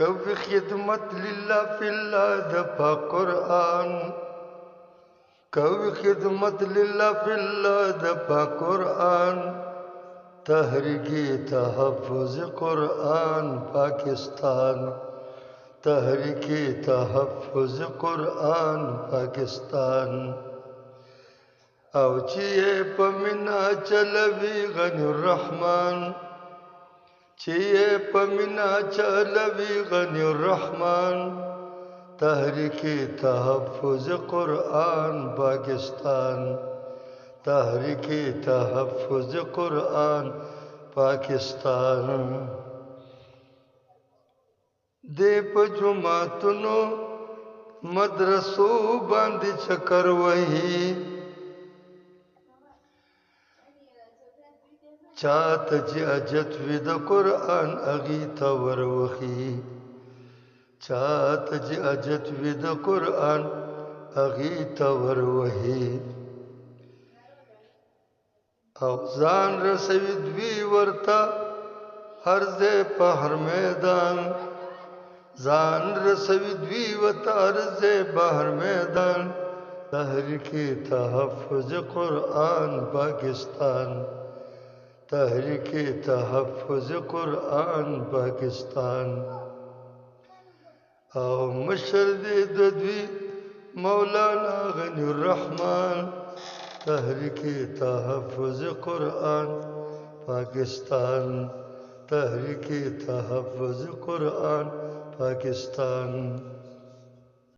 کوي خدمت لله فی الله د پاک قرآن کوي خدمت لله فی الله د پاک قرآن تحریکی تحفظ قرآن پاکستان تحریکی تحفظ قرآن پاکستان او چې په مینا چلوي غنی الرحمن چې په مینا چلوي غنی الرحمن تحریکی تحفظ قرآن پاکستان تحریکی تحفظ قرآن پاکستان دې په جمعتونو مدرسو باندې چکر وهي چاته چې اجت وي د قرآن اغي ته وروخي چاته چې اجت وي د قرآن اغي ته وروهي او ځان رسوي دوی ورته هر ځای په هر میدان ځان رسوي دوی ورته هر ځای په هر میدان تحریکی تحفظ قرآن پاکستان تحریکی تحفظ قرآن پاکستان او مشر دې د دوی مولانا غنی الرحمن تحریکی تحفظ قرآن پاکستان تحریکی تحفظ قرآن پاکستان